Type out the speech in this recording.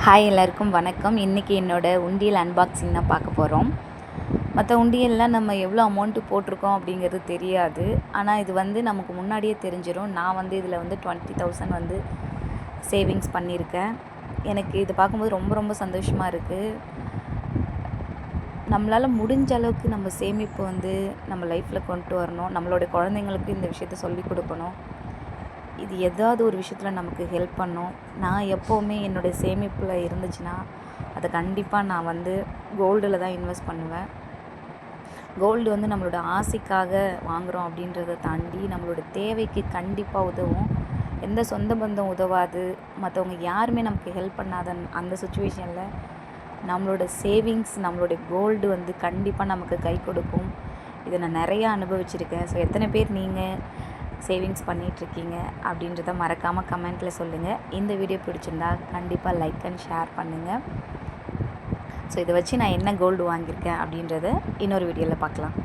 Hi எல்லாருக்கும் வணக்கம். இன்றைக்கி என்னோடய உண்டியல் அன்பாக்சிங் தான் பார்க்க போகிறோம். மற்ற உண்டியல்லாம் நம்ம எவ்வளோ அமௌண்ட்டு போட்டிருக்கோம் அப்படிங்கிறது தெரியாது. ஆனால் இது நமக்கு முன்னாடியே தெரிஞ்சிடும். நான் இதில் 20,000 சேவிங்ஸ் பண்ணியிருக்கேன். எனக்கு இது பார்க்கும்போது ரொம்ப ரொம்ப சந்தோஷமாக இருக்குது. நம்மளால் முடிஞ்ச அளவுக்கு நம்ம சேமிப்பு நம்ம லைஃப்பில் கொண்டு வரணும். நம்மளுடைய குழந்தைங்களுக்கு இந்த விஷயத்த சொல்லிக் கொடுக்கணும். இது ஏதாவது ஒரு விஷயத்தில் நமக்கு ஹெல்ப் பண்ணும். நான் எப்போவுமே என்னுடைய சேமிப்பில் இருந்துச்சுன்னா அதை கண்டிப்பாக நான் கோல்டில் தான் இன்வெஸ்ட் பண்ணுவேன். கோல்டு நம்மளோட ஆசைக்காக வாங்குகிறோம் அப்படின்றத தாண்டி நம்மளோட தேவைக்கு கண்டிப்பாக உதவும். எந்த சொந்த பந்தம் உதவாது, மற்றவங்க யாருமே நமக்கு ஹெல்ப் பண்ணாத அந்த சுச்சுவேஷனில் நம்மளோட சேவிங்ஸ், நம்மளுடைய கோல்டு கண்டிப்பாக நமக்கு கை கொடுக்கும். இதை நான் நிறையா அனுபவிச்சிருக்கேன். ஸோ எத்தனை பேர் நீங்கள் சேவிங்ஸ் பண்ணிகிட்ருக்கீங்க அப்படின்றத மறக்காமல் கமெண்ட்டில் சொல்லுங்கள். இந்த வீடியோ பிடிச்சிருந்தா கண்டிப்பாக லைக் அண்ட் ஷேர் பண்ணுங்கள். ஸோ இதை வச்சு நான் என்ன கோல்டு வாங்கியிருக்கேன் அப்படின்றத இன்னொரு வீடியோவில் பார்க்கலாம்.